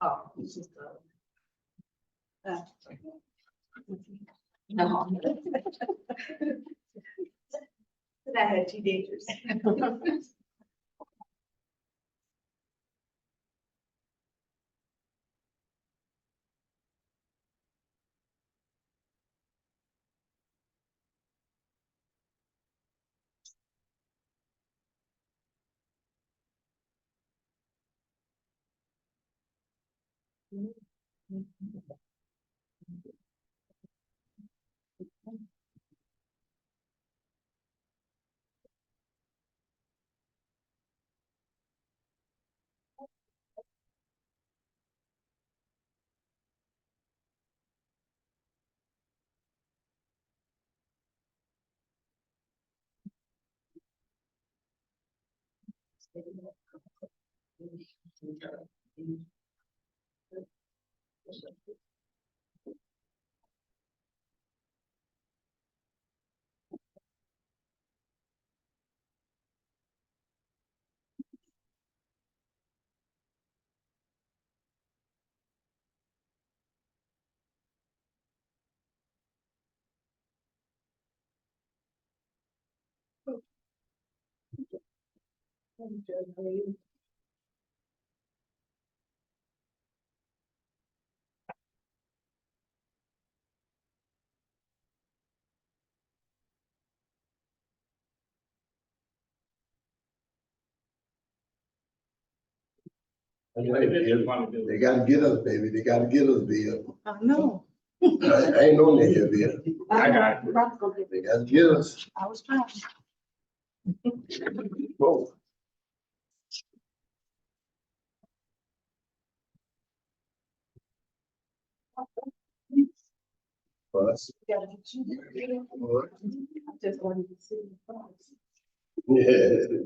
Oh, it's just no. But I had teenagers. They gotta get us, baby. They gotta get us, Bill. I know. I ain't on there yet, Bill. I got it. They gotta get us. I was trying. Whoa. Bus. I just wanted to see the price. Yeah.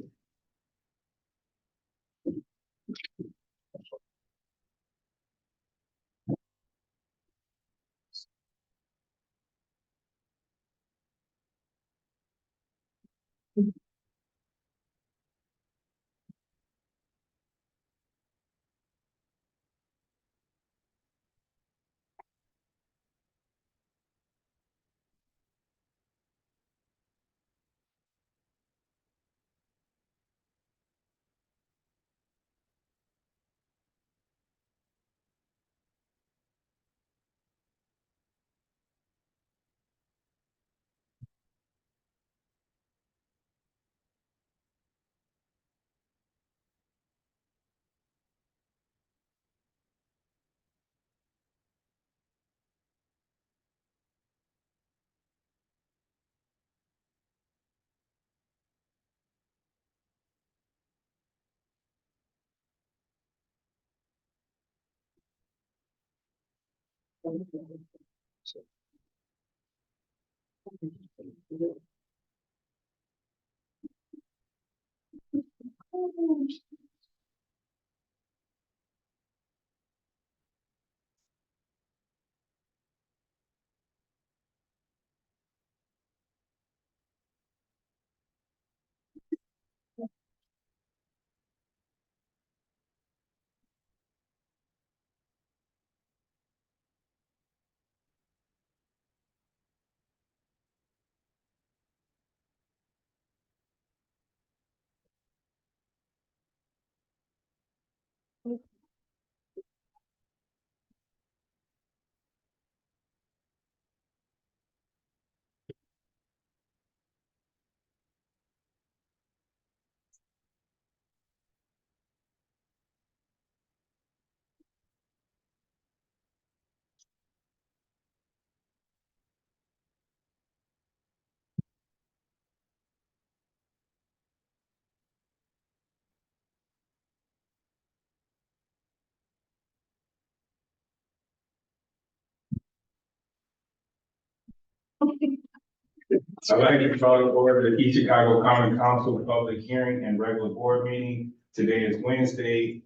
I'd like to call to order the East Chicago Common Council public hearing and regular board meeting. Today is Wednesday,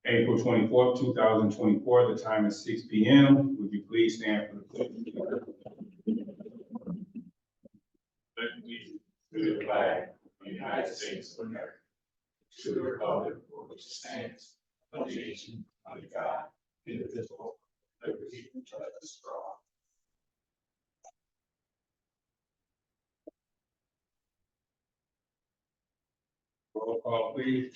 April 24th, 2024. The time is 6 p.m. Would you please stand for the pledge? To the flag of the United States of America, to the republic for which it stands, one nation, under God, indivisible, liberty and justice for all. Roll call, please.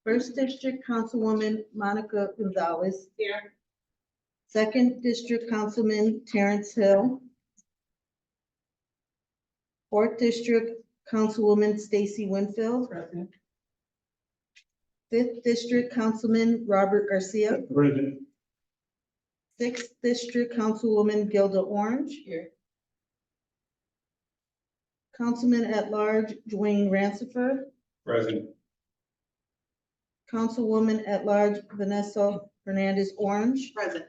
First District Councilwoman Monica Gonzalez. Here. Second District Councilman Terrence Hill. Fourth District Councilwoman Stacy Winfield. Present. Fifth District Councilman Robert Garcia. Present. Sixth District Councilwoman Gilda Orange. Here. Councilman at Large Dwayne Rancifer. Present. Councilwoman at Large Vanessa Hernandez Orange. Present.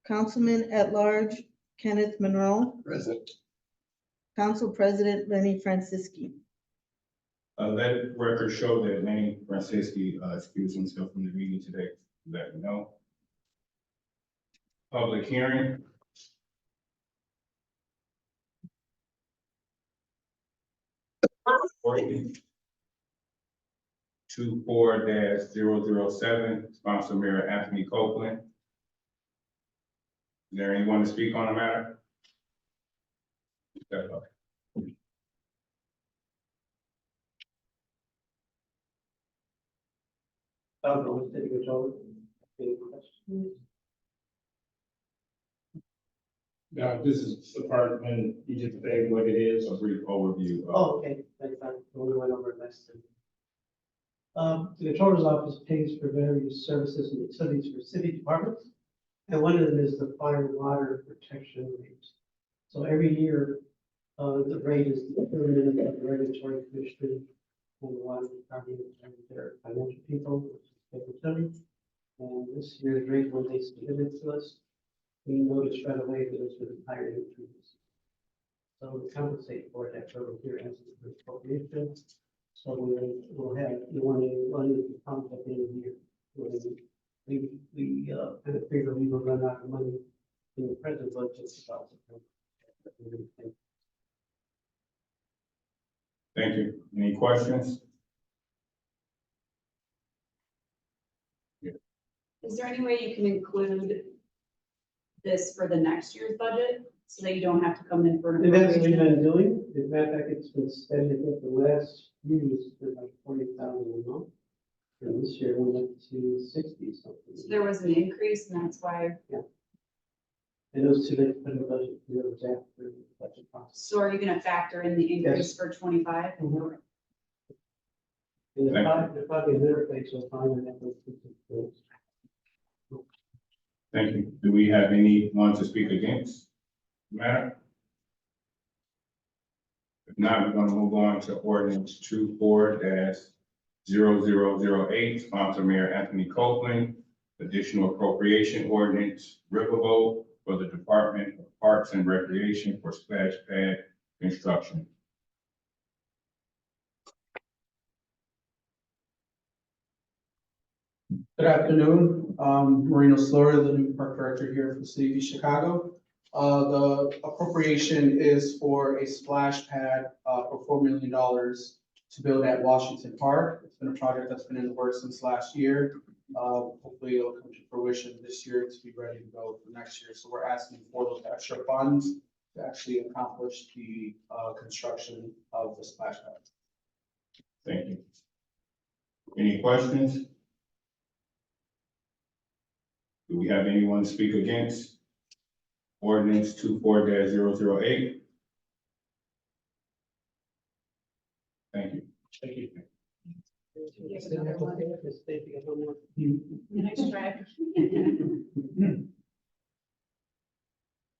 Councilman at Large Kenneth Monroe. Present. Council President Lenny Francisci. Let record show that Lenny Francisci, excused himself from the meeting today. Let me know. Public hearing. Ordinance 24-007, sponsor Mayor Anthony Copeland. Is there anyone to speak on the matter? Step up. Any questions? Now, this is the part when you just say what it is. A brief overview of. Oh, okay, that's fine, we went over it last time. The Controller's Office pays for various services and utilities for city departments. And one of them is the fire and water protection rate. So every year, the rate is determined by the regulatory commission and the water department and their financial people, which is Secretary. And this year's rate, when they submitted it to us, we noticed right away that it was an higher increase. So we compensate for that over here as the appropriation. So we'll have money to come at the end of the year. We kind of figure we will run out of money in the present budget. Thank you. Any questions? Is there any way you can include this for the next year's budget so that you don't have to come in for an And that's what we've appropriation? been doing. As a matter of fact, it's been steady. I think the last few years it's been like 40,000 a month. And this year we went to 60 something. So there was an increase and that's why, And those two they put in the budget, the other was after the budget process. so are you gonna factor in the increase for 25? Mhm. And the probably interface will find that those two things. Thank you. Do we have anyone to speak against the matter? If not, we're gonna move on to ordinance 24-0008, sponsor Mayor Anthony Copeland, additional appropriation ordinance, riverboat for the Department of Parks and Recreation for splash pad construction. Good afternoon, Marino Slaughter, the new park director here for the city of East Chicago. The appropriation is for a splash pad, for $4 million to build at Washington Park. It's been a project that's been in the works since last year. Hopefully it'll come to fruition this year to be ready to go for next year. So we're asking for those extra funds to actually accomplish the, construction of the splash pad. Thank you. Any questions? Do we have anyone to speak against ordinance 24-008? Thank you. Thank you. Nice try.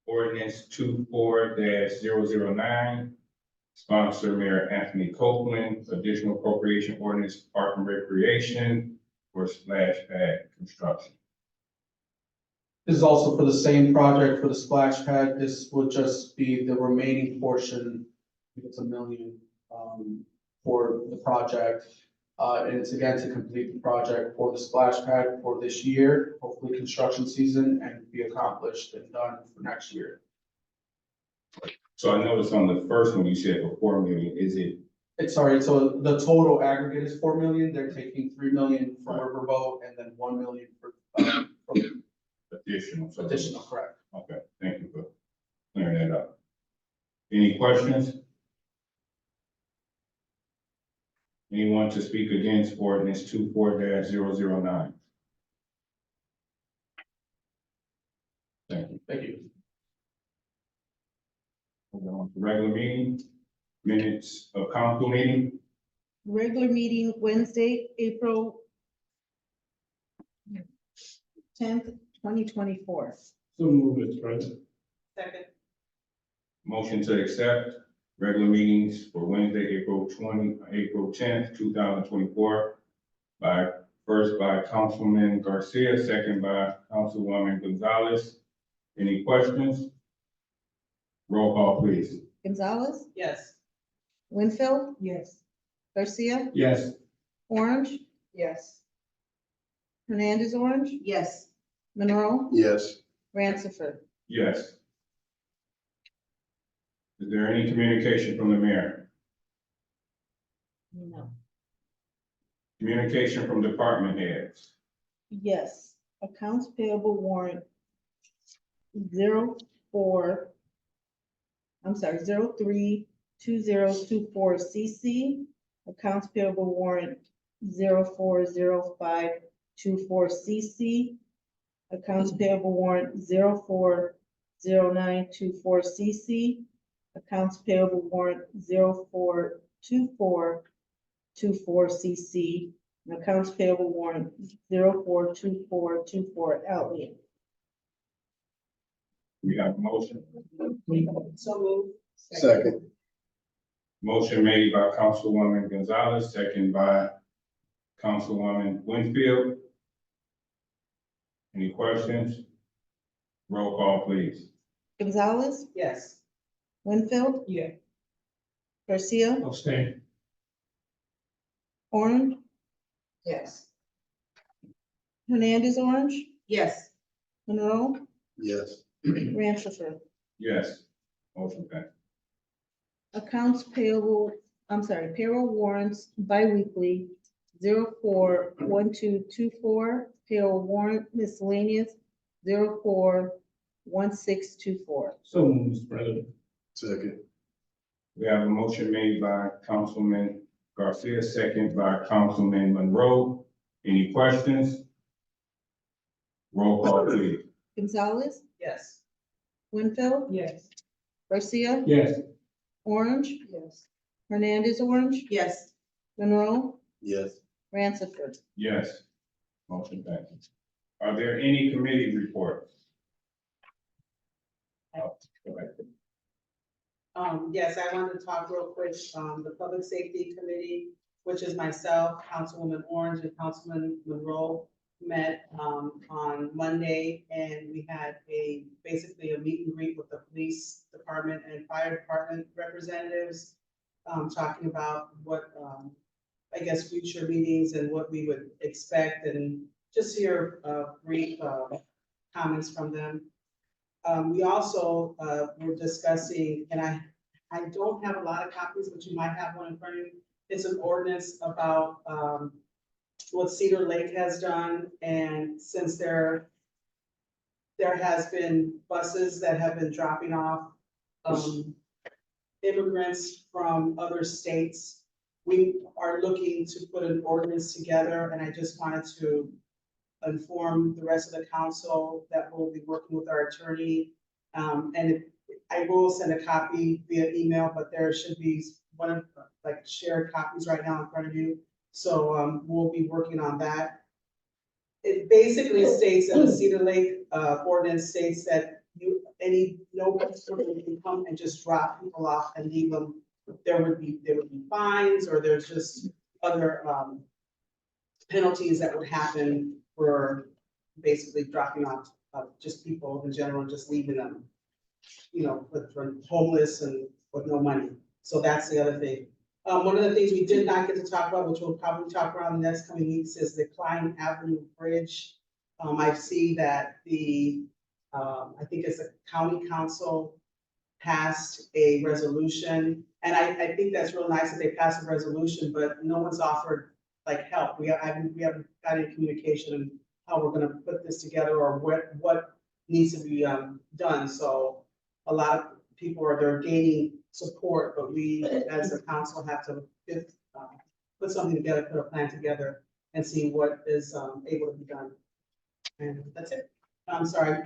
Ordinance 24-009, sponsor Mayor Anthony Copeland, additional appropriation ordinance, Park and Recreation for splash pad construction. This is also for the same project for the splash pad. This would just be the remaining portion, I think it's $1 million, for the project. And it's again to complete the project for the splash pad for this year, hopefully construction season, and be accomplished and done for next year. So I noticed on the first one, you said for 4 million, is it, So the total aggregate is $4 million. They're taking $3 million for Riverboat and then $1 million for additional. so- Additional, correct. Okay, thank you for clearing that up. Any questions? Anyone to speak against ordinance 24-009? Thank you. Thank you. Moving on to regular meeting, minutes of council meeting. Regular meeting Wednesday, April 10th, 2024. So move, Mr. President. Second. Motion to accept regular meetings for Wednesday, April 10th, 2024. First by Councilman Garcia, second by Councilwoman Gonzalez. Any questions? Roll call, please. Gonzalez, Yes. Winfield, Yes. Garcia, Yes. Orange, Yes. Hernandez Orange, Yes. Monroe, Yes. Ransford. Yes. Is there any communication from the mayor? No. Communication from department heads? Yes, accounts payable warrant 032024 CC. Accounts payable warrant 040524 CC. Accounts payable warrant 040924 CC. Accounts payable warrant 042424 CC. And accounts payable warrant 042424 Elliott. We have a motion. So move. Second. Motion made by Councilwoman Gonzalez, second by Councilwoman Winfield. Any questions? Roll call, please. Gonzalez, Yes. Winfield, Yeah. Garcia, Abstain. Orange, Yes. Hernandez Orange, Yes. Monroe, Yes. Ransford. Yes. Motion passed. Accounts payable, payroll warrants biweekly 041224, payroll warrant miscellaneous 041624. So move, Mr. President. Second. We have a motion made by Councilman Garcia, second by Councilman Monroe. Any questions? Roll call, please. Gonzalez, Yes. Winfield, Yes. Garcia, Yes. Orange, Yes. Hernandez Orange, Yes. Monroe, Yes. Ransford. Yes. Motion passes. Are there any committee reports? Oh, go ahead. Yes, I wanted to talk real quick, the Public Safety Committee, which is myself, Councilwoman Orange, and Councilman Monroe, met, on Monday, and we had basically a meet and greet with the police department and fire department representatives, talking about what, I guess, future meetings and what we would expect, and just hear, brief, comments from them. We also, were discussing, and I don't have a lot of copies, but you might have one in front of you. It's an ordinance about, what Cedar Lake has done, and since there has been buses that have been dropping off, immigrants from other states, we are looking to put an ordinance together, and I just wanted to inform the rest of the council that we'll be working with our attorney. I will send a copy via email, but there should be one of, like, shared copies right now in front of you. So, we'll be working on that. It basically states that the Cedar Lake, ordinance states that no person can come and just drop people off and leave them. There would be fines, or there's just other, penalties that would happen for basically dropping off, just people in general, and just leaving them, for homeless and with no money. So that's the other thing. One of the things we did not get to talk about, which we'll probably talk about in the next coming weeks, is the Klein Avenue Bridge. I see that I think it's a county council passed a resolution, and I think that's real nice that they passed a resolution, but no one's offered help. We haven't got any communication on how we're gonna put this together, or what needs to be, done, so a lot of people they're gaining support, but we, as a council, have to, put something together, put a plan together, and see what is, able to be done. And that's it. I'm sorry,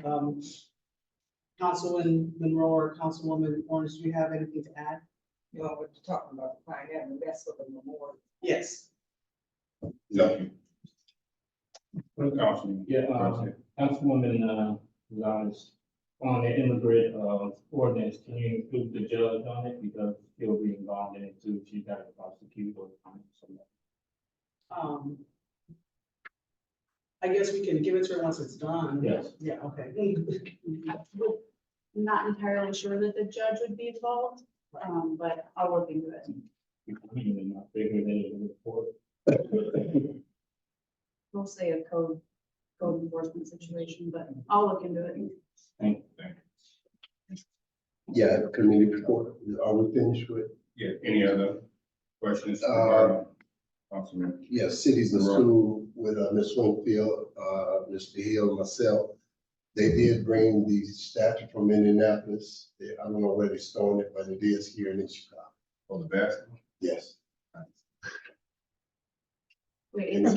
Councilwoman Monroe or Councilwoman Orange, do you have anything to add? You know, we're talking about the pioneer, the rest of the memorial. Yes. No. Councilman. Yeah, Councilwoman, Lawrence, on the immigrant, ordinance, can you include the judge on it? Because he'll be involved in it too. She's got to prosecute or something. I guess we can give it to her once it's done. Yes. Yeah, okay. Not entirely sure that the judge would be involved, but I'll look into it. I figured it was report. Mostly a code enforcement situation, but I'll look into it. Thank you. Yeah, community report, are we finished with? Yeah, any other questions? Councilman? Yeah, cities and school with, Ms. Winfield, Mr. Hill, myself. They did bring the statue from Indianapolis. I don't know where they're storing it, but it is here in Chicago. For the basketball? Yes. Wait, it's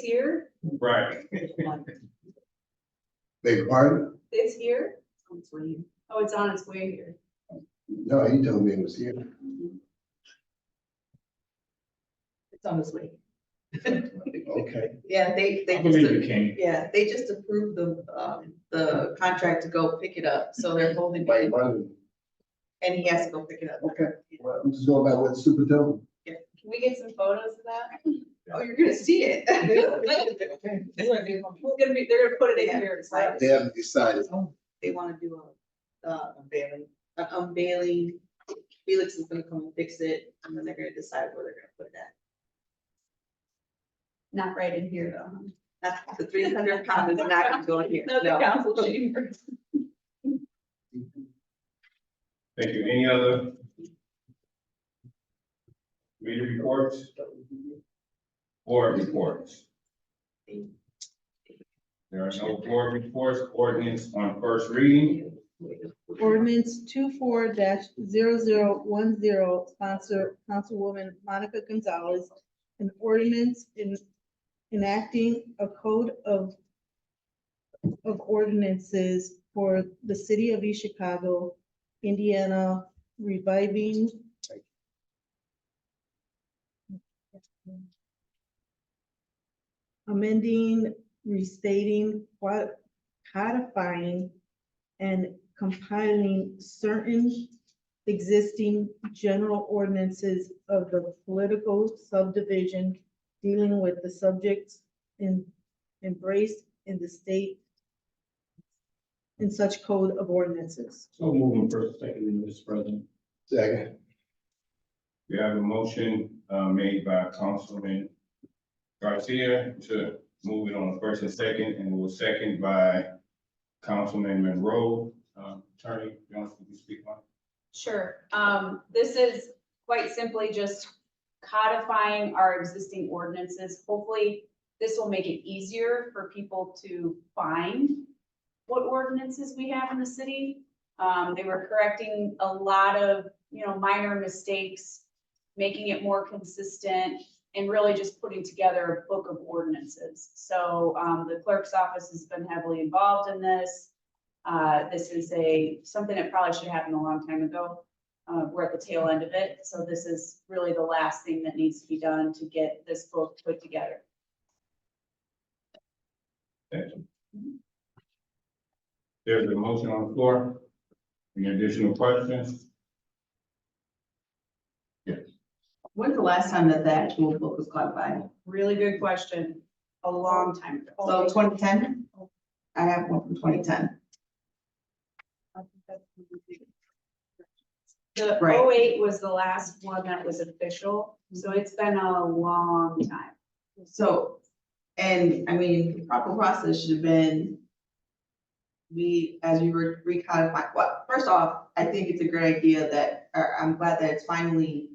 here, Right. Beg pardon? it's here? Oh, it's on its way here. No, he told me it was here. It's on its way. Okay. Yeah, they I believe you can. yeah, they just approved the contract to go pick it up, so they're holding it, and he has to go pick it up. Okay, well, I'm just going by what the super told me. Can we get some photos of that? Oh, you're gonna see it. They're gonna put it in here. It's like, They haven't decided. They wanna do unveiling. Felix is gonna come and fix it, and then they're gonna decide where they're gonna put it at. not right in here though. Huh? That's the 300 pound is not gonna go in here. Not the No. council chamber. Thank you. Any other? Media reports? Board reports? There are no board reports. Ordinance on first reading. Ordinance 24-0010, sponsor Councilwoman Monica Gonzalez. An ordinance enacting a code of ordinances for the city of East Chicago, Indiana, reviving amending, restating, codifying, and compiling certain existing general ordinances of the political subdivision dealing with the subjects embraced in the state in such code of ordinances. So moving first, second, Mr. President. Second. We have a motion made by Councilman Garcia to move it on the first and second, and it was seconded by Councilman Monroe. Attorney, you want to speak on? Sure. This is quite simply just codifying our existing ordinances. Hopefully, this will make it easier for people to find what ordinances we have in the city. They were correcting a lot of, minor mistakes, making it more consistent, and really just putting together a book of ordinances. So the clerk's office has been heavily involved in this. This is something that probably should have happened a long time ago. We're at the tail end of it. So this is really the last thing that needs to be done to get this book put together. Thank you. There's a motion on the floor. Any additional questions? Yes. When's the last time that the actual book was codified? Really good question. A long time ago. So 2010? I have one from 2010. The Right. 08 was the last one that was official, so it's been a long time. So, and I mean, the proper process should have been, as we were recodifying, well, first off, I think it's a great idea that, or I'm glad that it's finally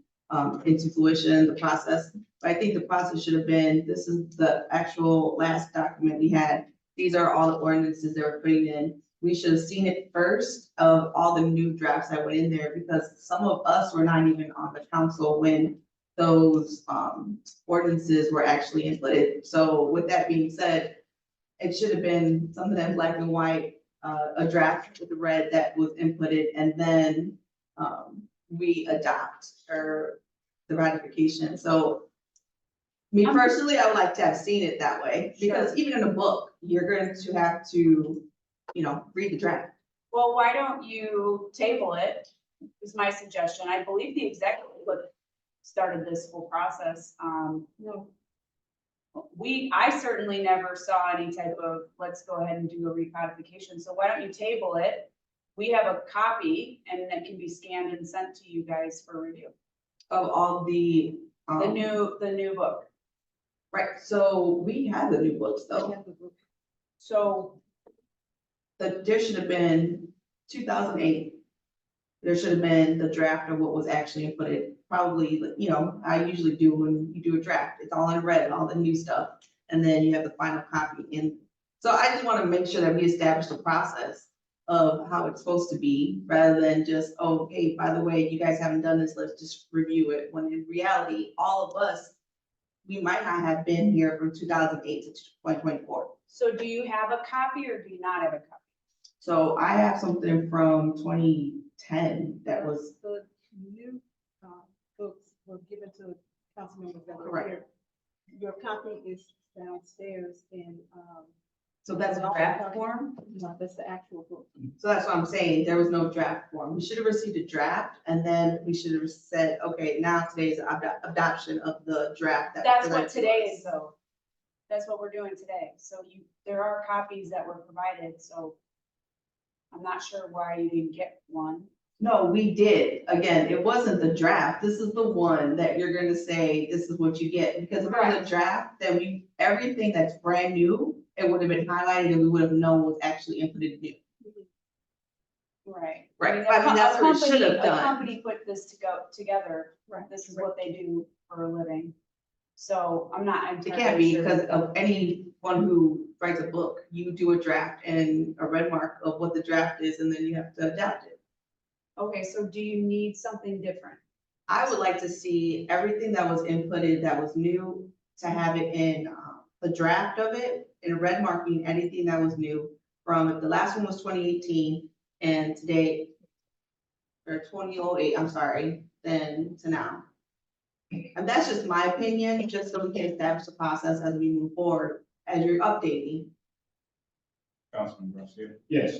into fruition, the process. But I think the process should have been, this is the actual last document we had. These are all the ordinances they were putting in. we should have seen it first of all the new drafts that went in there, because some of us were not even on the council when those, ordinances were actually inputted. So with that being said, it should have been something in black and white, a draft with the red that was inputted, and then, we adopt or the ratification. So me personally, I would like to have seen it that way, because Sure. even in a book, you're going to have to, read the draft. Well, why don't you table it, is my suggestion. I believe the executive started this whole process. No. I certainly never saw any type of, let's go ahead and do a recodification. So why don't you table it? We have a copy and it can be scanned and sent to you guys for review. Of all the, The new book. right, so we have the new books though. So There should have been 2008. There should have been the draft of what was actually inputted, probably, I usually do when you do a draft, it's all in red, all the new stuff. And then you have the final copy in. So I just want to make sure that we establish the process of how it's supposed to be, rather than just, oh, hey, by the way, you guys haven't done this, let's just review it. When in reality, all of us, we might not have been here from 2008 to 2024. So do you have a copy or do you not have a copy? So I have something from 2010 that was, The new, books were given to council members that were Correct. here. Your copy is downstairs in, so that's a draft form. no, that's the actual book. So that's what I'm saying, there was no draft form. We should have received a draft, and then we should have said, okay, now today's adoption of the draft. that That's what presented to today us. is though. That's what we're doing today. So there are copies that were provided, so I'm not sure why you didn't get one. No, we did. Again, it wasn't the draft. This is the one that you're gonna say, this is what you get. Because if it was a Correct. draft, then everything that's brand new, it would have been highlighted and we would have known was actually inputted new. Right. Right, I mean, that's what it should have A done. company put this together. Right. This is what they do for a living. So I'm not It can't entirely be sure. because of anyone who writes a book, you do a draft and a red mark of what the draft is, and then you have to adapt it. Okay, so do you need something different? I would like to see everything that was inputted that was new, to have it in the draft of it, in red marking anything that was new from, if the last one was 2018 and today, or 2008, I'm sorry, then to now. And that's just my opinion, just so we can establish the process as we move forward, as you're updating. Councilman Garcia. Yes,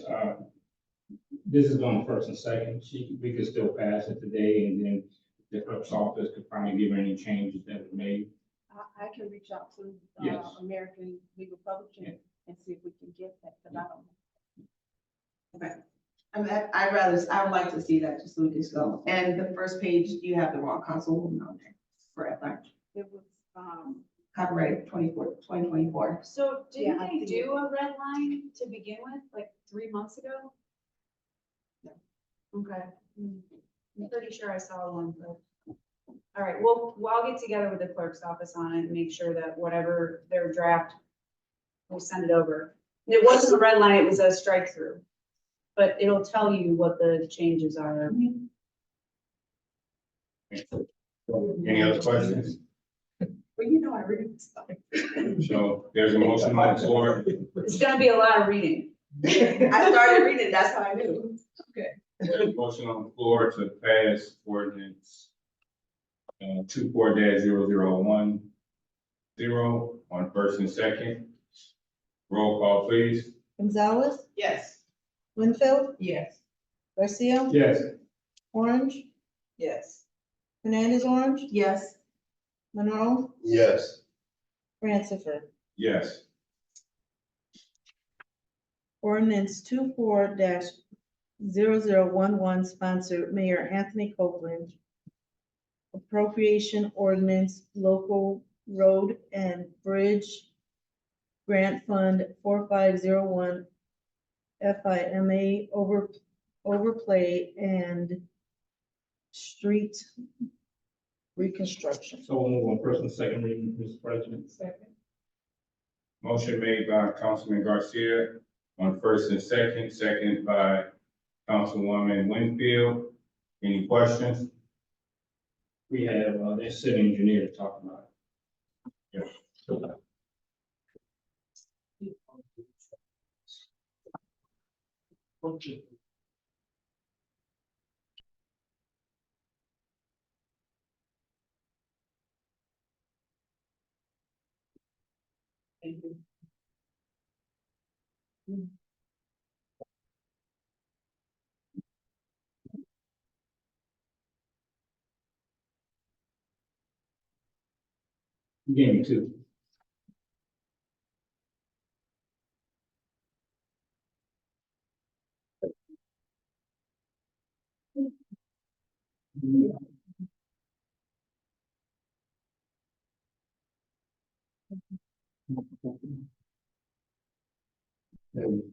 this is on first and second. We could still pass it today and then the clerk's office could probably give any changes that were made. I can reach out to, Yes. American Legal Publishing and see if we can get that, but I don't know. I mean, I would like to see that, just so we can go. And the first page, you have the wrong councilwoman on there, for at large. It was, Copyright 2024. So didn't Yeah, I they see do a red line to begin with, like 3 months ago? No. Okay. I'm pretty sure I saw one, but. All right, well, I'll get together with the clerk's office on it and make sure that whatever their draft, we'll send it over. It wasn't a red line, it was a strike through. But it'll tell you what the changes are. Any other questions? Well, I read stuff. So there's a motion on the floor. It's gonna be a lot of reading. I started reading, that's how I knew. There's a motion on the floor to pass ordinance 24-0010 on first and second. Roll call, please. Gonzalez, Yes. Winfield, Yes. Garcia, Yes. Orange, Yes. Hernandez Orange, Yes. Monroe, Yes, Ransiford. Yes. Ordinance 24-0011 sponsored Mayor Anthony Copeland. Appropriation ordinance, local road and bridge grant fund 4501 FIMA overplay and street reconstruction. So we'll move on first and second reading, Mr. President. Second. Motion made by Councilman Garcia, on first and second by Councilwoman Winfield. Any questions? We have, their city engineer to talk about it. You gave me two.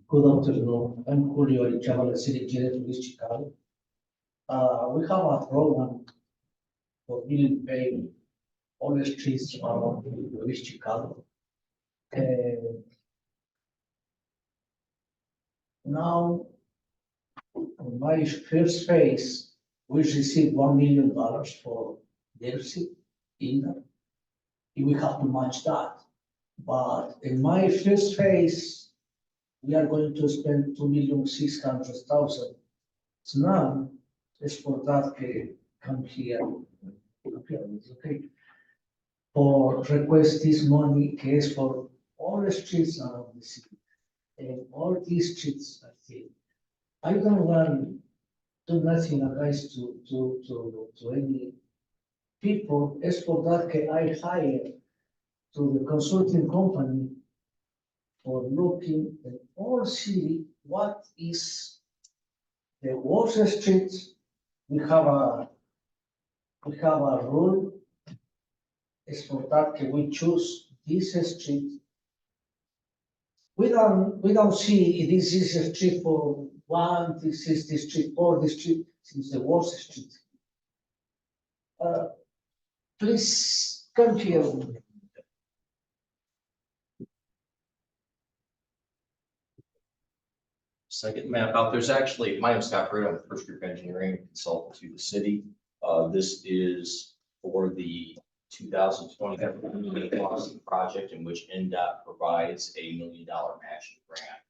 Good afternoon. I'm Julio Arichavala, City Engineer from East Chicago. We have a program for building paving all the streets around East Chicago. And now, on my first phase, we received $1 million for DERCI in that. We have to match that. But in my first phase, we are going to spend $2,600,000. So now, it's for that come here. Okay. For request this money case for all the streets around the city. And all these streets, I think. I don't want to do nothing against to any people. As for that, I hire to the consulting company for looking at all city, what is the worst streets. We have a rule. As for that, we choose this street. We don't see this is a street for one, this is the street for the street, since the worst street. Please come here. Second map out, there's actually, my name's Scott Britt, I'm the First Group Engineering Consultant to the city. This is for the 2020 project in which NDOT provides a $1 million matching grant.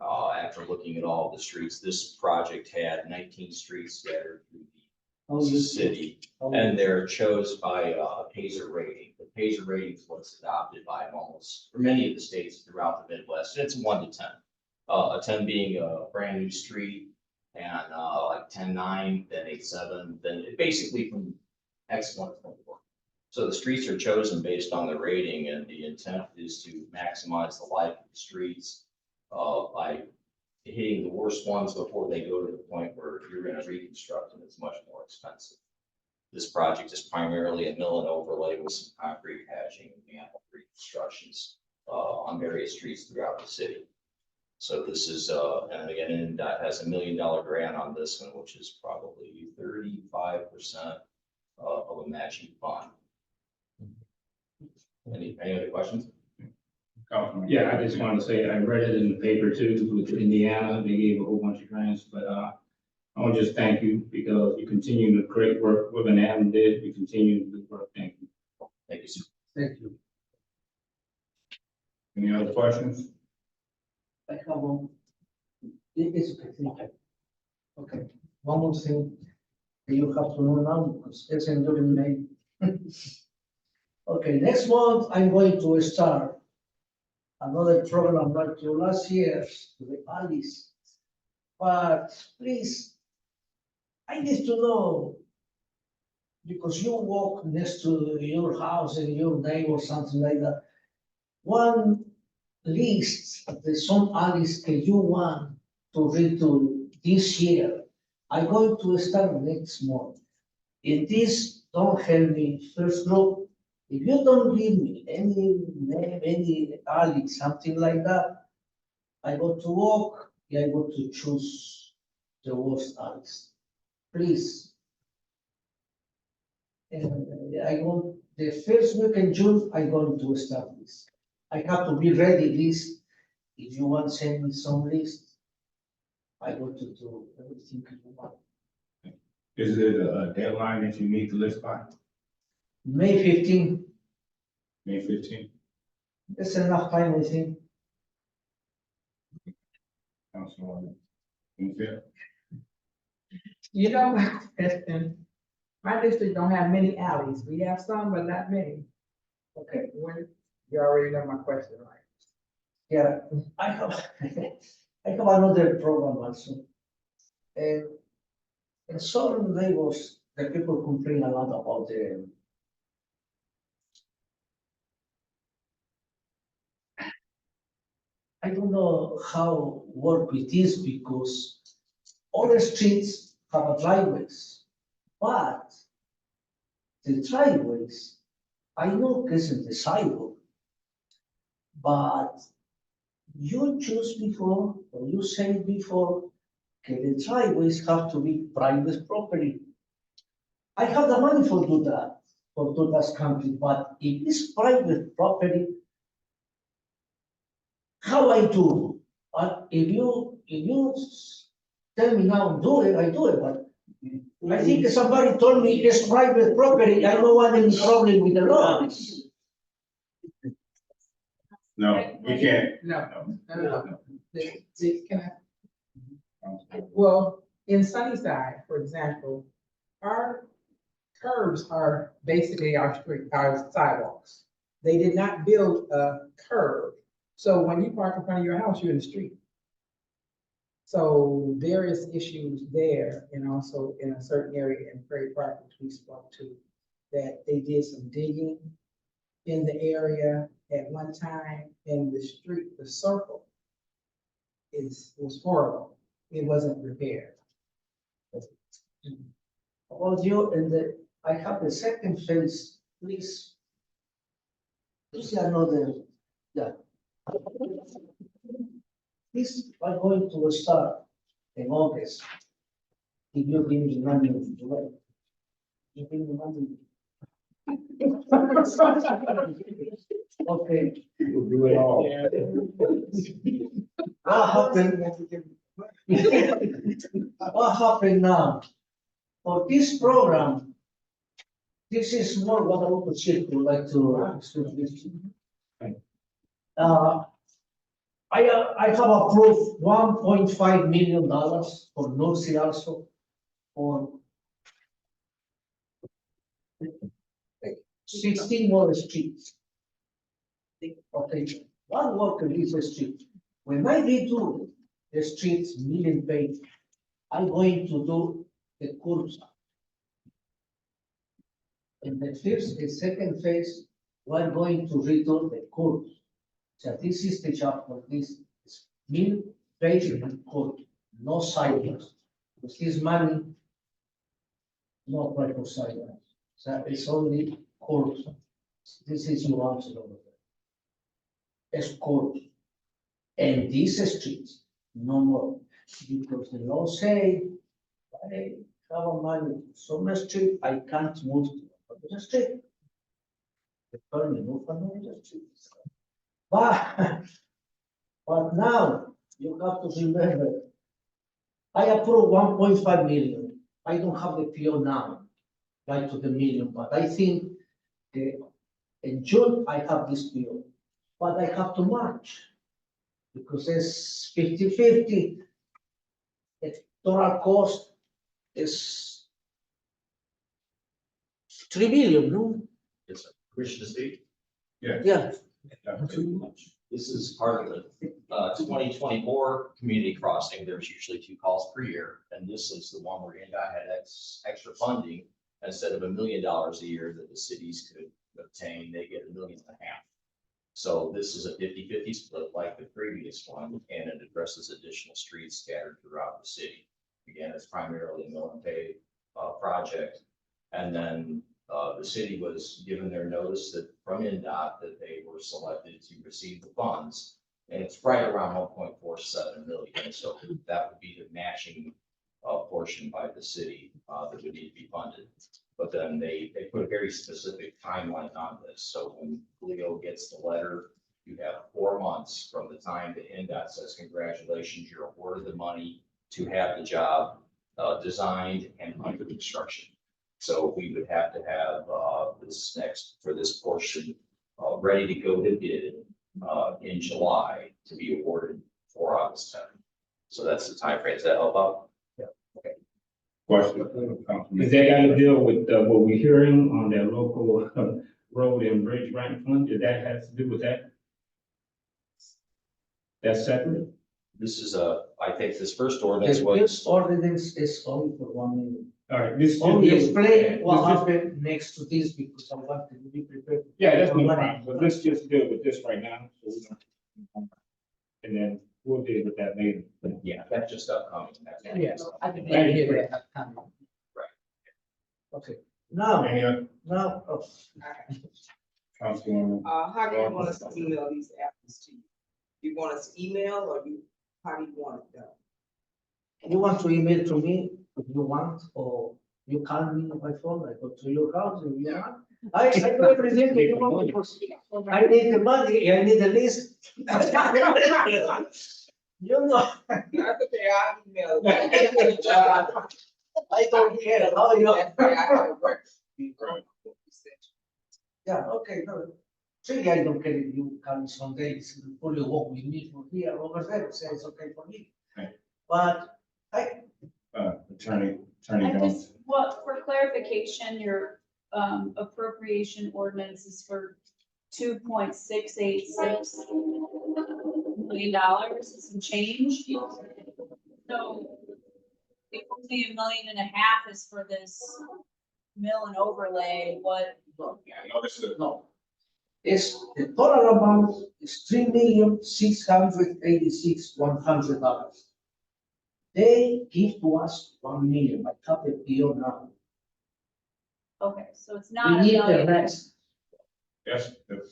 After looking at all the streets, this project had 19 streets scattered through the city, and they're chose by a PASER rating. The PASER rating is what's adopted by for many of the states throughout the Midwest. It's 1 to 10. A 10 being a brand new street, and like 10-9, then 8-7, then basically from X1 to 24. So the streets are chosen based on the rating, and the intent is to maximize the life of the streets by hitting the worst ones before they go to the point where you're going to reconstruct, and it's much more expensive. This project is primarily a mill and overlay with some concrete patching and ample reconstructions on various streets throughout the city. So this is, and again, NDOT has $1 million grant on this one, which is probably 35% of a matching fund. Any other questions? Yeah, I just wanted to say, I read it in the paper too, with Indiana, they gave a whole bunch of grants, but I want to just thank you because you continue the great work Women Adam did, you continue the good work. Thank you. Thank you, sir. Thank you. Any other questions? I have one. It's okay. Okay, one more thing that you have to know now, because it's in your name. Okay, next month, I'm going to start another program like your last year's, to the Alice. But please, I need to know, because you walk next to your house and your neighbor, something like that. One list of the some alleys that you want to read to this year. I'm going to start next month. In this, don't help me, first group. If you don't give me any name, any alley, something like that, I go to walk, I go to choose the worst alleys. Please. And I go, the first week in June, I'm going to start this. I have to be ready this if you want, send me some list. I go to do everything you want. Is it a deadline that you need to list by, May 15, May 15th? that's enough time, I think. Councilwoman Winfield? You know, my question, my district don't have many alleys. We have some, but not many. Okay, when, you already know my question, right? Yeah, I have, I have another program also. And in some neighbors, the people complain a lot about the I don't know how work with this because all the streets have a driveways, but the driveways, I know isn't the sidewalk, but you choose before, or you said before, okay, the driveways have to be private property. I have the money for do that, for do that country, but if it's private property, how I do? If you tell me now do it, I do it, but I think somebody told me it's private property, I don't want any problem with the law. No, we can't. No. Can I? Well, in Sunnyside, for example, our curbs are basically our street, our sidewalks. They did not build a curb. So when you park in front of your house, you're in the street. So there is issues there, and also in a certain area in Prairie Park, which we spoke to, that they did some digging in the area at one time, and the street, the circle was horrible. It wasn't repaired. About you and I have the second phase, please. Please another, yeah. This I'm going to start in August. If you give me money, you give me money. Okay. We'll do it all. What happened now? For this program, this is more what I would would like to explain. I have approved $1.5 million for North Sea also for 16 more streets. Okay, one worker is a street. When I redo the streets, million page, I'm going to do the curbs. In the first and second phase, we're going to redo the curbs. So this is the job for this mill pavement curb, no sidewalks. Because this money, no apply for sidewalks. So it's only curbs. This is your answer over there. It's curbs. And these streets, no more. Because the law say, I have a money, so much street, I can't move to the street. The permit move from the street. But now you have to remember, I approve 1.5 million. I don't have the PO now, right to the million, but I think in June I have this PO, but I have to match because it's 50-50. The total cost is 3 billion, no? It's permission to speak. Yeah. This is part of the 2024 community crossing. There's usually 2 calls per year, and this is the one where NDOT had extra funding. Instead of $1 million a year that the cities could obtain, they get $1.5 million. So this is a 50-50 split like the previous one, and it addresses additional streets scattered throughout the city. Again, it's primarily a mill and pave project. And then the city was given their notice that from NDOT that they were selected to receive the funds. And it's right around 1.47 million. So that would be the matching portion by the city that would need to be funded. But then they put a very specific timeline on this. So when Leo gets the letter You have 4 months from the time the NDOT says, congratulations, you're awarded the money to have the job designed and under construction. So we would have to have this next, for this portion, ready to go to bid in July to be awarded for August 10th. So that's the timeframe. Does that help out? Question. Is that got to deal with what we're hearing on that local road and bridge grant fund? Did that have to do with that? That's separate? This is I think this first The ordinance was, first ordinance is only for 1 million. All right, this. Only this- explain what this- happened next to this because I want to be prepared. Yeah, that's no for problem, but let's just deal with this right now. So we don't- And then we'll deal with that later. yeah, that's just upcoming. That's- Yes, I can Thank you. hear that. Right. Okay, now, Any other now, councilwoman? How do you want us to email these applicants to you? You want us to email or how do you want it done? you want to email to me if you want, or you call me on my phone, I go to your house if you want. I do everything that you want because I need the money, I need the list. You know, That's okay, I'll email it. I don't care how you. That's the way I have it work. Yeah, okay, no. Really, I don't care if you come some days, fully walk with me from here over there, say it's okay for me. Right. But Attorney I Jones. just, well, for clarification, your appropriation ordinance is for $2.686 million and some change. So if only $1.5 million is for this mill and overlay, what? Yeah, I know this is no. It's, the total amount is $3,686,100. They give to us 1 million, I have the PO now. Okay, so it's We not a need the million. rest. that's the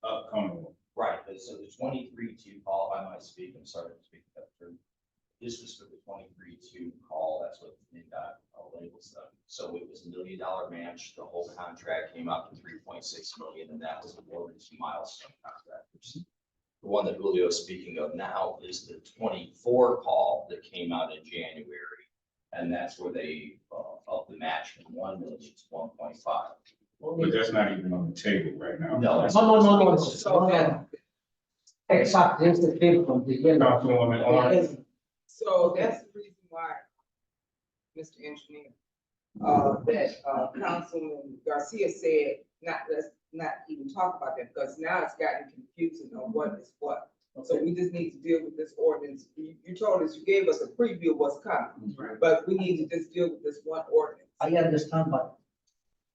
upcoming one. Right, but so the 23 to call, if I might speak, I'm sorry to speak that through. This was for the 23 to call, that's what NDOT labels them. So it was $1 million match, the whole contract came up to 3.6 million, and that was awarded to Milestone Contractors. The one that Julio is speaking of now is the 24 call that came out in January, and that's where they upped the match from 1 million to 1.5. But that's not even on the table right now. No, that's- No. Exactly, that's the thing from the beginning. Councilwoman Orange. So that's the reason why, Mr. Engineer, that Councilman Garcia said, let's not even talk about that, because now it's gotten confusing on what is what. So we just need to deal with this ordinance. You told us, you gave us a preview of what's coming, but we need to just deal with this one ordinance. I understand, but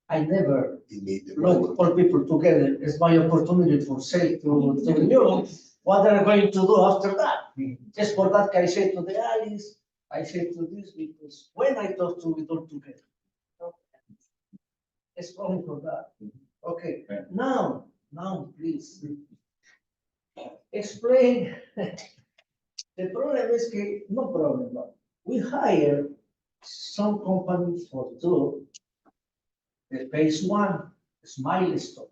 I never You need the look money. all people together. It's my opportunity to say to you what they're going to do after that. Just for that, I say to the Alice, I say to this, because when I talk to it all together. It's only for that. Okay, Okay. now, please. Explain. The problem is, no problem, but we hire some companies for two. The phase one is Milestone.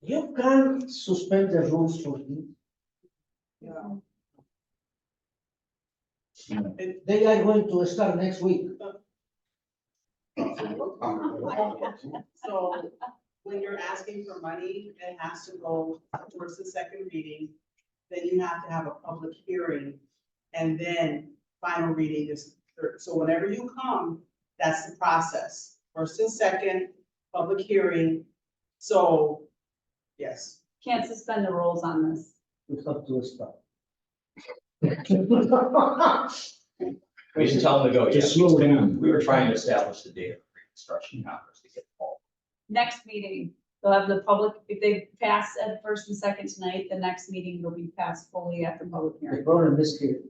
You can suspend the rules for him. Yeah. They are going to start next week. So when you're asking for money, it has to go towards the second reading. Then you have to have a public hearing and then final reading is third. So whenever you come, that's the process. First and second, public hearing. So, yes. Can't suspend the rules on this. We have to start. We didn't tell them to go. Just yet. slow down. We were trying to establish the date of pre-construction conference to get involved. Next meeting, they'll have the public, if they pass at first and second tonight, the next meeting will be passed fully after public The hearing. problem is the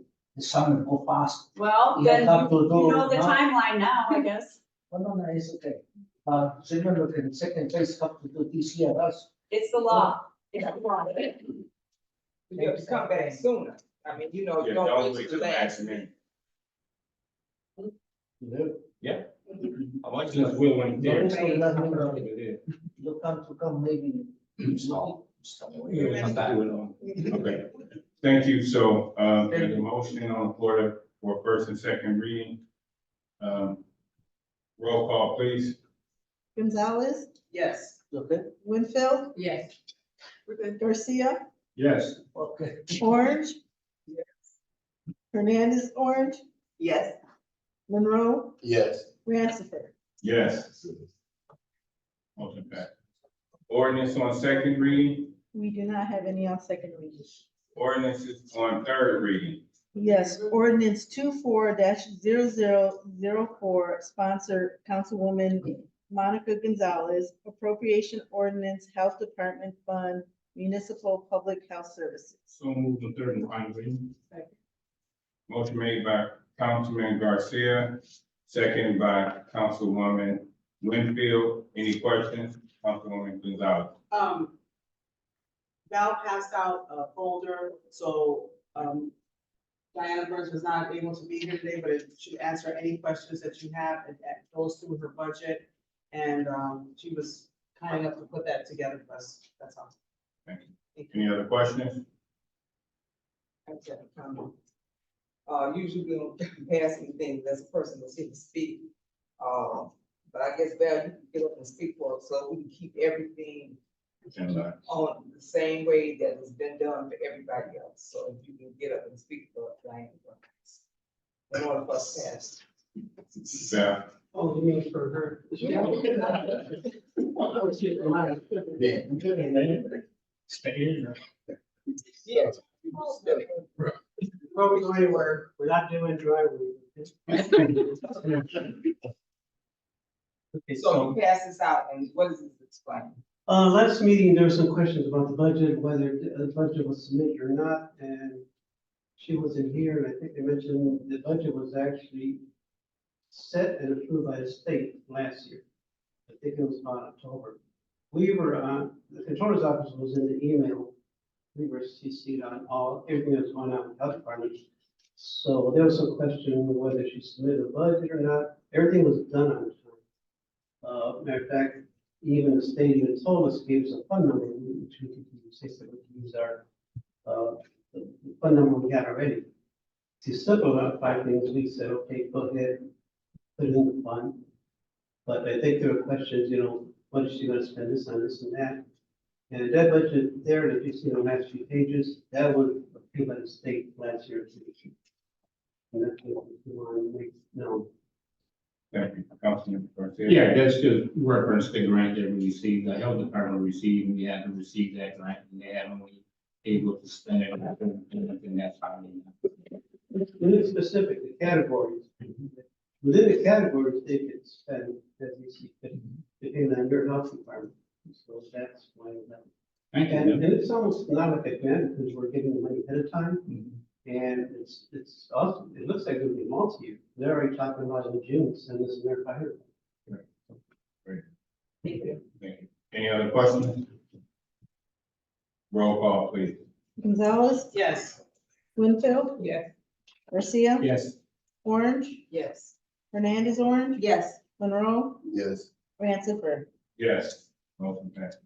summer go fast. Well, You then, have to you do know the now. timeline now, I guess. No, it's okay. Remember, the second phase have to do this year also. It's the law. It's the law. You have to come back sooner. I mean, you know, Yeah, don't don't wait wait till till the the last last minute. minute. You know? I want you to will when No, there. it's not enough. You come maybe. So, just tell me when Yeah, you're we gonna have come to back. do it on. Okay, thank you. So, there's a motion on the floor for first and second reading. Roll call, please. Gonzalez, Yes. Okay, Winfield, Yes. Garcia, Yes. okay. Orange. Hernandez, Orange, Yes. Monroe, Yes. Ransford. Yes. Motion passed. Ordinance on second reading, We do not have any on second reading. ordinances on third reading. Yes, ordinance 24-0004, sponsor Councilwoman Monica Gonzalez, appropriation ordinance, Health Department Fund, Municipal Public Health Services. So move the third and final reading. Motion made by Councilman Garcia, seconded by Councilwoman Winfield. Any questions? Councilwoman Gonzalez. Val passed out a folder, so, Diana Burns was not able to be here today, but it should answer any questions that you have. It goes through her budget. And, she was kind enough to put that together for us. That's all. Thank you. Thank Any other questions? I just have a comment. Usually we don't pass anything unless a person was here to speak. But I guess Val, you can get up and speak for us, so we can keep everything on the same way that it's been done for everybody else. So if you can get up and speak for Diana Burns. In order for us to pass. Yeah. Oh, you mean for her? Stay here. Yeah. Before we go anywhere, we're not doing driveway. Okay, So you pass this out, and what does this explain? Last meeting, there were some questions about the budget, whether the budget was submitted or not, and she wasn't here, and I think they mentioned the budget was actually set and approved by the state last year. I think it was about October. We were, the controller's office was in the email. We were CC'd on everything that's going on with health department. So there was some question whether she submitted a budget or not. Everything was done on time. Matter of fact, even the state even told us, gave us a fund number, which we could use, they said we could use our, the fund number we had already. To simplify things, we said, okay, go ahead, put it in the fund. But I think there were questions, what is she gonna spend this on, this and that? And that budget there that you see on the last few pages, that was approved by the state last year. And that's what we want to make known. Thank you, Councilman Garcia. Yeah, that's just reference the grant that we received, the health department received, and we had to receive that grant, and they had only able to spend it, and that's how Within specific, the categories. Within the categories, they could spend as you see fit, depending on your health department. So that's why that. Thank And you. it's almost not like a grant because we're getting the money ahead of time. And it's awesome. It looks like it'll be multi-year. They're already talking about in June, send us their fire. Thank you. Any other questions? Roll call, please. Gonzalez, Yes. Winfield, Yes. Garcia, Yes. Orange, Yes. Hernandez, Orange, Yes. Monroe, Yes. Ransford. Yes. Motion passed.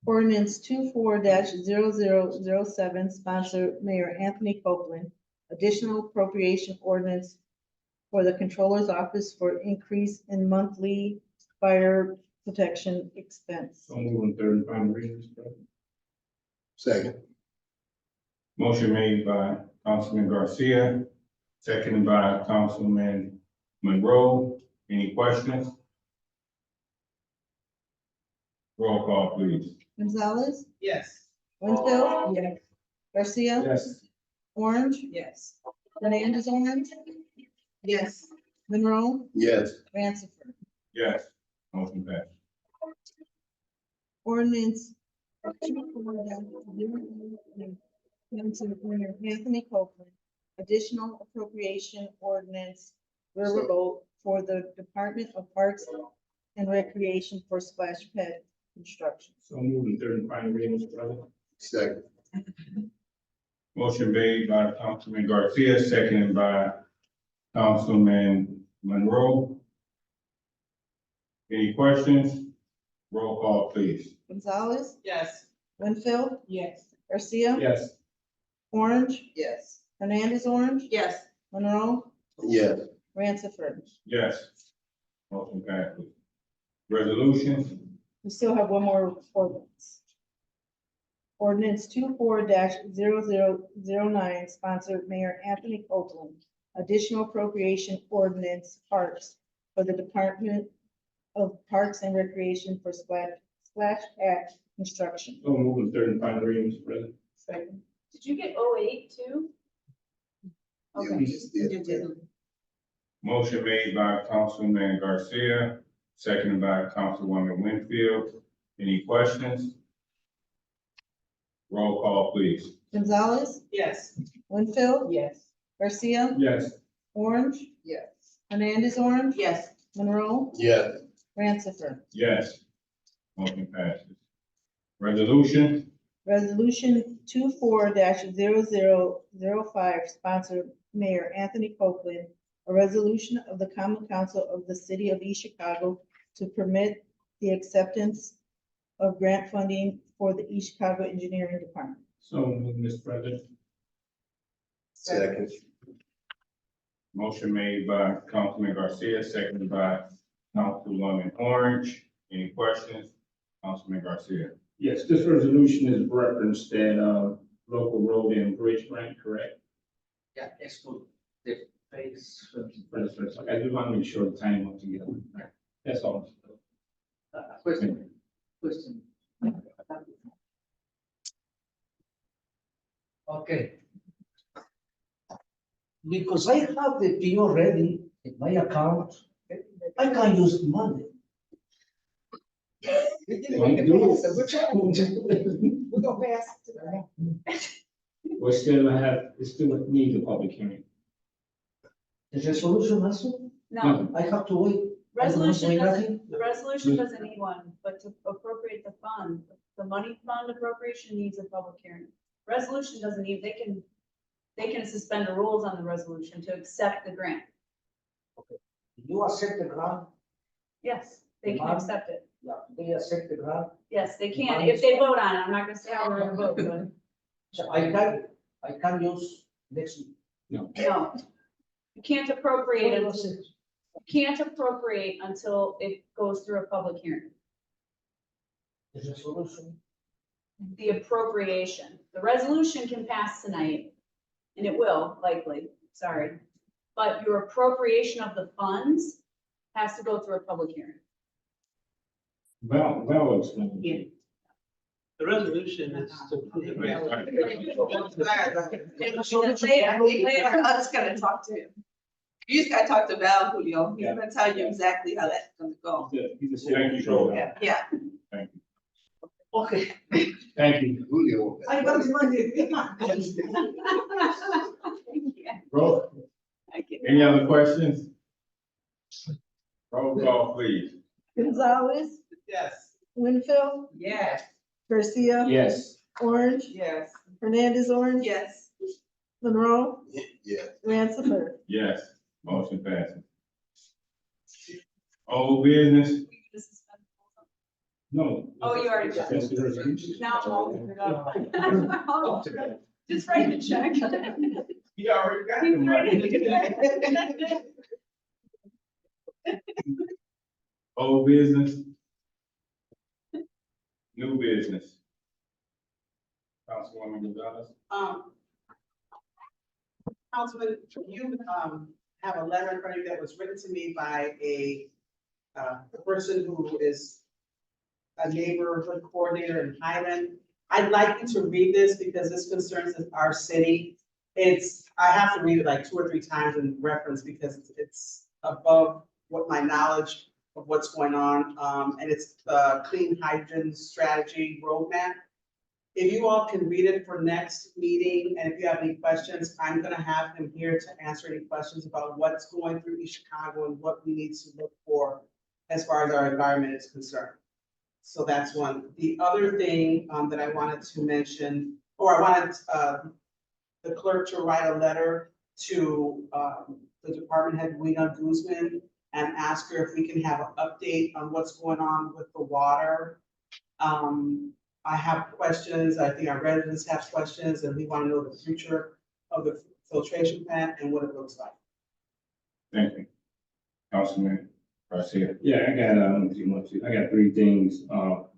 Ordinance 24-0007, sponsor Mayor Anthony Copeland, additional appropriation ordinance for the Controller's Office for increase in monthly fire protection expense. So moving third and final reading, Mr. President. Second. Motion made by Councilman Garcia, seconded by Councilman Monroe. Any questions? Roll call, please. Gonzalez, Yes. Winfield, Yes. Garcia, Yes. Orange, Yes. Hernandez, Orange, Yes. Monroe, Yes. Ransford. Yes. Motion passed. Ordinance 24-0009, Mayor Anthony Copeland, additional appropriation ordinance riverboat for the Department of Parks and Recreation for splash pad construction. So moving third and final reading, Mr. President. Second. Motion made by Councilman Garcia, seconded by Councilman Monroe? Any questions? Roll call, please. Gonzalez, Yes. Winfield, Yes. Garcia. Yes. Orange, Yes. Hernandez Orange, Yes. Monroe, Yes. Ransford. Yes. Motion passes. Resolutions? We still have one more ordinance. Ordinance 24-0009, sponsored Mayor Anthony Copeland. Additional appropriation ordinance parks for the Department of Parks and Recreation for splash pad construction. So moving third and final reading, Mr. President. Second. Did you get 08 too? Yeah, Okay. we just did. Motion made by Councilman Garcia, seconded by Councilwoman Winfield. Any questions? Roll call, please. Gonzalez, Yes. Winfield, Yes. Garcia, Yes. Orange, Yes. Hernandez Orange, Yes. Monroe, Yes. Ransford. Yes. Motion passes. Resolution? Resolution 24-0005, sponsored Mayor Anthony Copeland. A resolution of the Common Council of the City of East Chicago to permit the acceptance of grant funding for the East Chicago Engineering Department. So moved, Mr. President. Second. Motion made by Councilman Garcia, seconded by Councilwoman Orange. Any questions? Councilman Garcia. Yes, this resolution is referenced that, local road and bridge grant, correct? Yeah, it's good. The phase. First, I just want to make sure the time went together. That's all. Question. Okay. Because I have the PO ready in my account, I can use the money. We gonna pass it today. We still need a public hearing. The resolution also, No, I have to wait. I don't resolution say doesn't, nothing. the resolution doesn't need one, but to appropriate the fund, the money fund appropriation needs a public hearing. Resolution doesn't need, they can suspend the rules on the resolution to accept the grant. You accept the grant, Yes, they can accept it. yeah, they accept the grant, Yes, they can, if they vote on it. I'm not gonna say how we're gonna vote, but so I can use next week. no. You can't appropriate it, you can't appropriate until it goes through a public hearing. The resolution, The appropriation, the resolution can pass tonight, and it will likely, sorry. But your appropriation of the funds has to go through a public hearing. Val will explain. Yeah. The resolution is to approve the grant. Later, I'm just gonna talk to him. You just gotta talk to Val, Julio. He's gonna tell you exactly how that's gonna go. Thank you, Joe. Yeah. okay. Thank you. Julio. I got the money. Roll. Any other questions? Roll call, please. Gonzalez, Yes. Winfield, Yes. Garcia. Yes. Orange, Yes. Hernandez Orange. Yes. Monroe, Yes. Ransford. Yes. Motion passes. Old business? No. Oh, you already did. That's the resolution. Now I'm all. Just write the check. He already got the money. Old business? New business? Councilwoman Gonzalez? Councilman, you, have a letter in front of you that was written to me by a person who is a neighborhood coordinator in Highland. I'd like you to read this because this concerns our city. I have to read it like 2 or 3 times in reference because it's above what my knowledge of what's going on. And it's the Clean Hydrogen Strategy Roadmap. If you all can read it for next meeting, and if you have any questions, I'm gonna have him here to answer any questions about what's going through East Chicago and what we need to look for as far as our environment is concerned. So that's one. The other thing that I wanted to mention, or I wanted the clerk to write a letter to the department head, Wina Guzman, and ask her if we can have an update on what's going on with the water. I have questions, I think our residents have questions, and we want to know the future of the filtration plant and what it looks like. Thank you. Councilman Garcia. Yeah, I got, I got three things.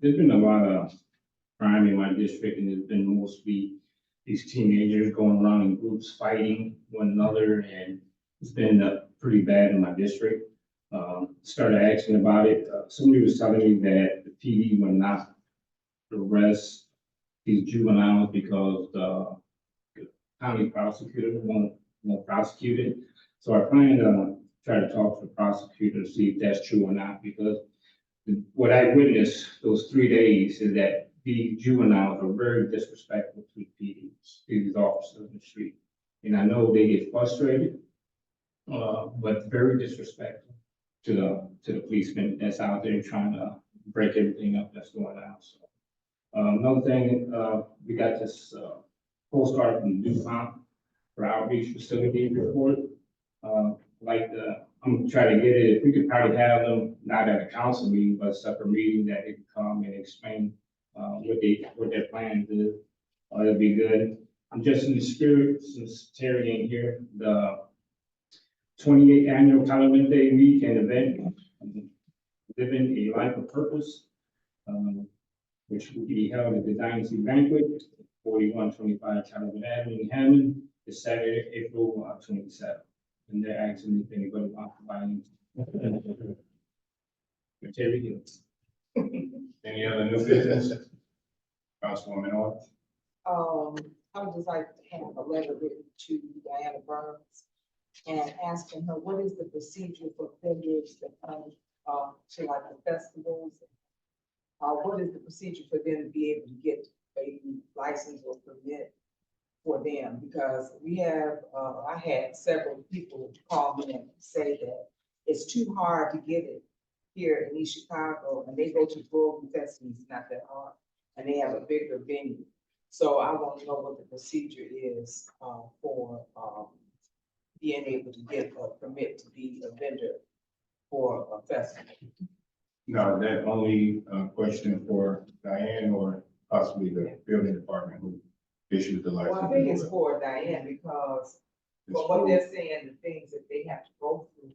There's been a lot of crime in my district, and it's been mostly these teenagers going around in groups fighting one another, and it's been pretty bad in my district. Started asking about it. Somebody was telling me that the PD will not arrest these juveniles because the county prosecutor won't prosecute it. So I plan to try to talk to the prosecutor to see if that's true or not, because what I witnessed those 3 days is that the juveniles are very disrespectful to the PD, these officers in the street. And I know they get frustrated, but very disrespectful to the policemen that's out there trying to break everything up that's going on. So another thing, we got this postcard from DuPont for outreach facility report. I'm gonna try to get it, if we could probably have them, not at a council meeting, but a separate meeting that they could come and explain what their plans is. That'd be good. I'm just in the spirit, since Terry ain't here, the 28th annual Caliente Week and event, Living a Life of Purpose, which will be held at the Dynasty Banquet, 4125 Caliban Avenue in Hammond, this Saturday, April 27th. And they're asking if anybody wants to buy anything. Terry Hills. Any other new business? Councilwoman Owens. I would just like to have a letter written to Diana Burns and asking her, what is the procedure for vendors that come to like the festivals? What is the procedure for them to be able to get a license or permit for them? Because we have, I had several people call me and say that it's too hard to get it here in East Chicago, and they go to Grove Festivals, it's not that hard, and they have a bigger venue. So I want to know what the procedure is for being able to get a permit to be a vendor for a festival. No, that only question for Diane or possibly the building department who issued the license. Well, I think it's for Diane because for what they're saying, the things that they have to go through,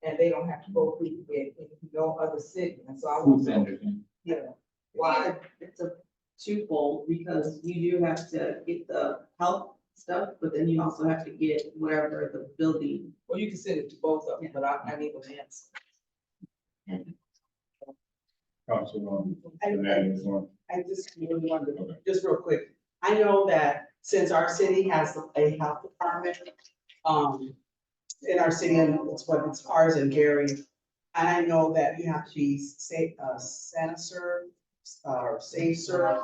and they don't have to go through in no other city. And so I want to, yeah, why? It's a twofold, because you do have to get the health stuff, but then you also have to get whatever the building. Well, you can send it to both of them, but I need an answer. Councilwoman Hernandez on. I just really wanted Okay. to, just real quick, I know that since our city has a health department, in our city, and it's ours in Gary, and I know that you have to be SaniServe, or SafeServe.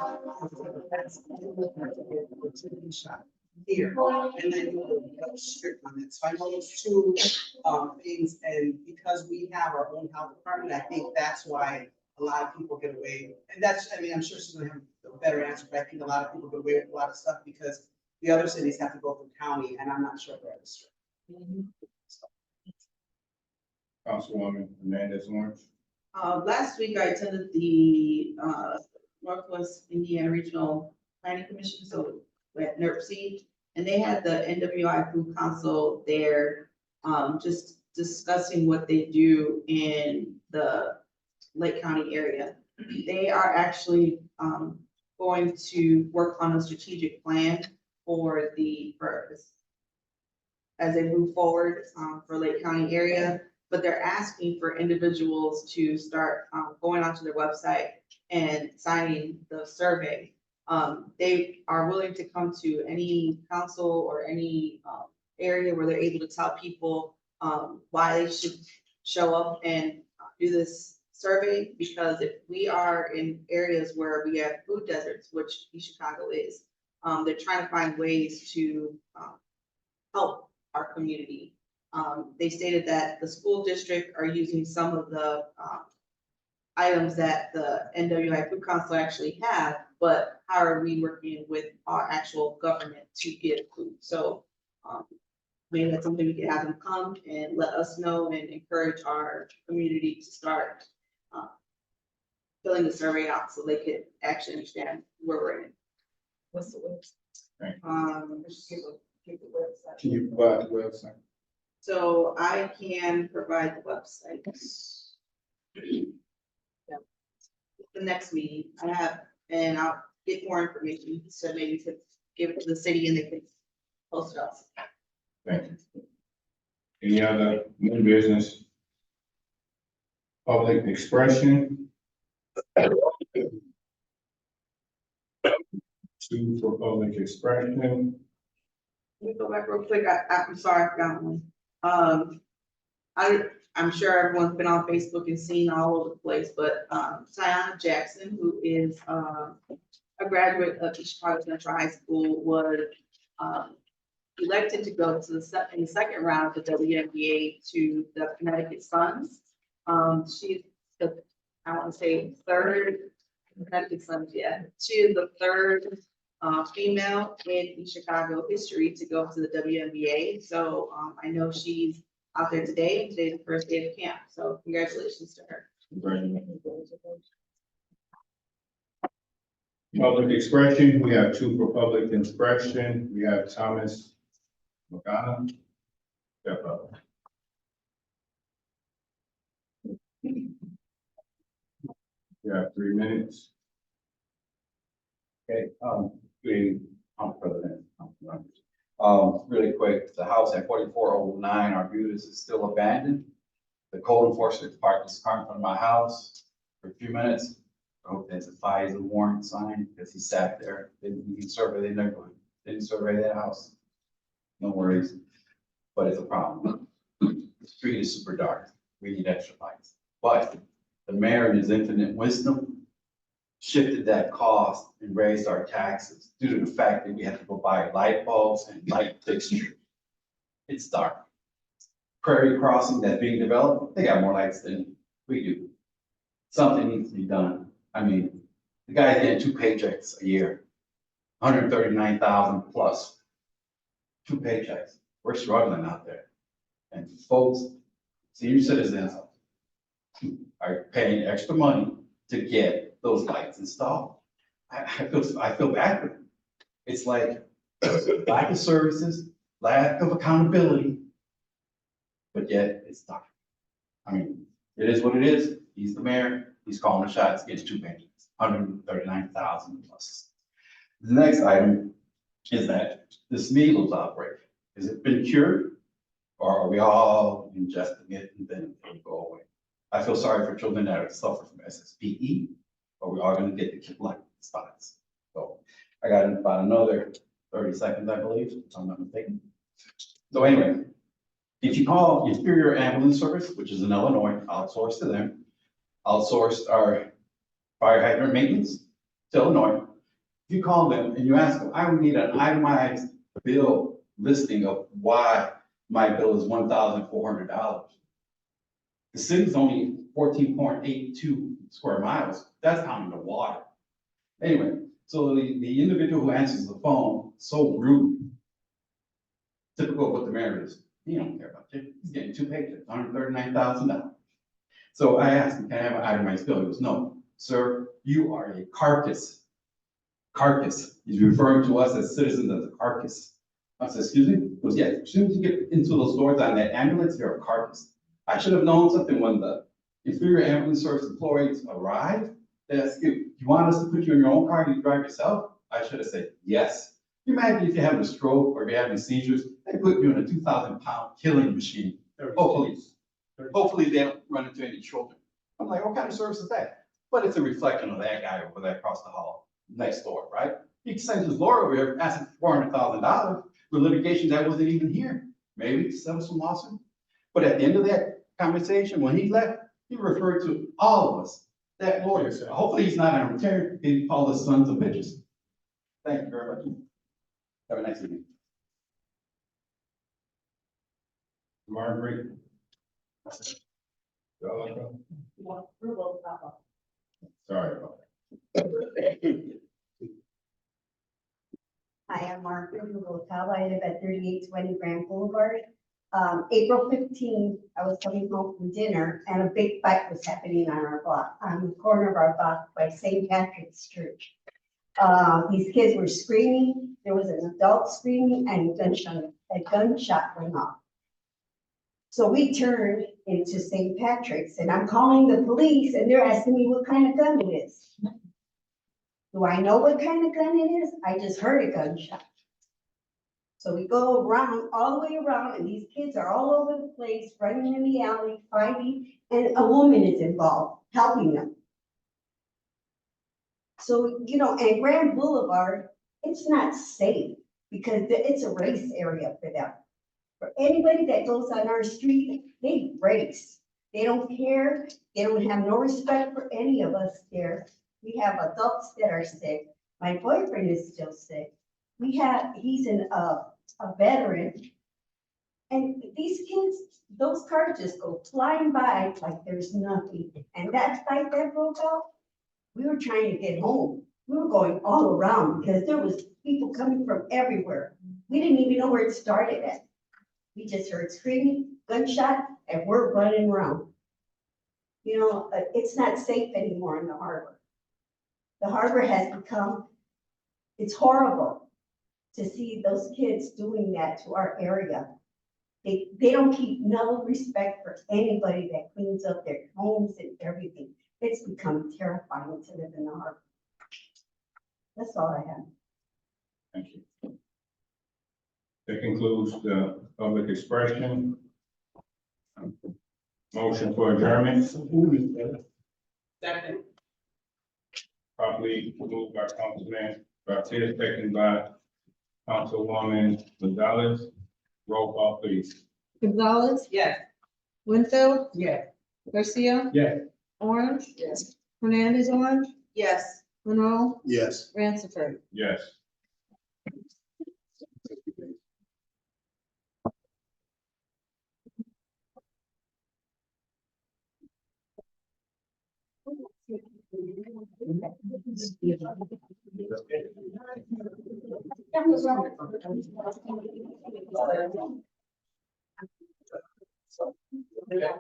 Here, and then you go strict on it, so I know those two, things, and because we have our own health department, I think that's why a lot of people get away, and that's, I mean, I'm sure she's gonna have a better answer, but I think a lot of people get away with a lot of stuff because the other cities have to go through county, and I'm not sure they're as strict. Councilwoman Hernandez Orange. Last week I attended the Northwest Indiana Regional Planning Commission, so at NERC, and they had the NWI Food Council there, just discussing what they do in the Lake County area. They are actually going to work on a strategic plan for as they move forward for Lake County area, but they're asking for individuals to start going onto their website and signing the survey. They are willing to come to any council or any area where they're able to tell people why they should show up and do this survey, because if we are in areas where we have food deserts, which East Chicago is, they're trying to find ways to help our community. They stated that the school district are using some of the items that the NWI Food Council actually have, but how are we working with our actual government to get food? So maybe that's something we could have them come and let us know and encourage our community to start filling the survey out so they could actually understand where we're in. What's the website? Give the website. Can you provide the website? So I can provide the website. The next meeting I have, and I'll get more information, so maybe to give it to the city and they can post it up. Thank you. Any other new business? Public expression? Two for public expression. Let me go back real quick. I'm sorry, I forgot one. I'm sure everyone's been on Facebook and seen all over the place, but, Tiana Jackson, who is, a graduate of East Chicago Central High School, was, elected to go to in the second round of the WNBA to the Connecticut Suns. She's the, I want to say, third, Connecticut Suns, yeah. She is the third female in Chicago history to go to the WNBA. So I know she's out there today, and today's the first day of camp. So congratulations to her. Public expression, we have two for public expression. We have Thomas Magana. Step up. You have 3 minutes. Okay, President. Really quick, the house at 4409 Arbutus is still abandoned. The code enforcement department is parked in front of my house for a few minutes. I hope there's a FISA warrant signed because he sat there, didn't survey their neighborhood, didn't survey their house. No worries, but it's a problem. The street is super dark. We need extra lights. But the mayor in his infinite wisdom shifted that cost and raised our taxes due to the fact that we have to go buy light bulbs and light fixtures. It's dark. Prairie Crossing that's being developed, they got more lights than we do. Something needs to be done. I mean, the guy's getting 2 paychecks a year, 139,000 plus. 2 paychecks. We're struggling out there. And folks, senior citizens are paying extra money to get those lights installed. I feel bad for them. It's like lack of services, lack of accountability, but yet it's dark. I mean, it is what it is. He's the mayor. He's calling the shots, gets 2 payments, 139,000 plus. The next item is that this measles outbreak, has it been cured? Or are we all ingesting it and then it'll go away? I feel sorry for children that suffer from SSPE, but we are gonna get the like spots. So I got about another 30 seconds, I believe, if I'm not mistaken. So anyway, if you call Inferior Ambulance Service, which is in Illinois, outsourced to them, outsourced our fire hydrant maintenance to Illinois. If you call them and you ask them, I would need an itemized bill listing of why my bill is $1,400. The city's only 14.82 square miles. That's counting the water. Anyway, so the individual who answers the phone, so rude. Typical of what the mayor is. He don't care about you. He's getting 2 paychecks, $139,000. So I asked him, can I have an itemized bill? He goes, no, sir, you are a carcass. Carcass. He's referring to us as citizens as a carcass. I said, excuse me? He goes, yes, as soon as you get into those doors on that ambulance, you're a carcass. I should have known something when the Inferior Ambulance Service employees arrived. They asked you want us to put you in your own car and you drive yourself? I should have said, yes. You imagine if you're having a stroke or if you're having seizures, they put you in a 2,000-pound killing machine. Hopefully they don't run into any children. I'm like, what kind of service is that? But it's a reflection of that guy over there across the hall, next door, right? He sent his lawyer over here asking for $400,000 for litigation that wasn't even here. Maybe to settle some lawsuit. But at the end of that conversation, when he left, he referred to all of us, that lawyer. Hopefully he's not on return. He called us sons of bitches. Thank you very much. Have a nice evening. Margaret. Sorry about that. Hi, I'm Margaret Locale. I live at 3820 Grand Boulevard. April 15th, I was coming home from dinner and a big fight was happening on our block, on the corner of our block by St. Patrick's Church. These kids were screaming. There was an adult screaming and a gunshot went off. So we turned into St. Patrick's and I'm calling the police and they're asking me what kind of gun it is. Do I know what kind of gun it is? I just heard a gunshot. So we go around, all the way around, and these kids are all over the place, running in the alley, fighting, and a woman is involved, helping them. So, you know, and Grand Boulevard, it's not safe because it's a race area for them. For anybody that goes on our street, they race. They don't care. They don't have no respect for any of us there. We have adults that are sick. My boyfriend is still sick. He's a veteran. And these kids, those cars just go flying by like there's nothing. And that fight that broke out, we were trying to get home. We were going all around because there was people coming from everywhere. We didn't even know where it started at. We just heard screaming, gunshot, and we're running around. You know, it's not safe anymore in the harbor. The harbor has become, it's horrible to see those kids doing that to our area. They don't keep no respect for anybody that cleans up their homes and everything. It's become terrifying to live in the harbor. That's all I have. Thank you. That concludes the public expression. Motion for adjournment. Second. Properly moved by Councilman Garcia, second by Councilwoman Gonzalez. Roll call, please. Gonzalez, Yes. Winfield, Yes. Garcia, Yes. Orange, Yes. Hernandez on, Yes. Monroe, Yes. Ransford. Yes.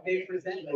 They present.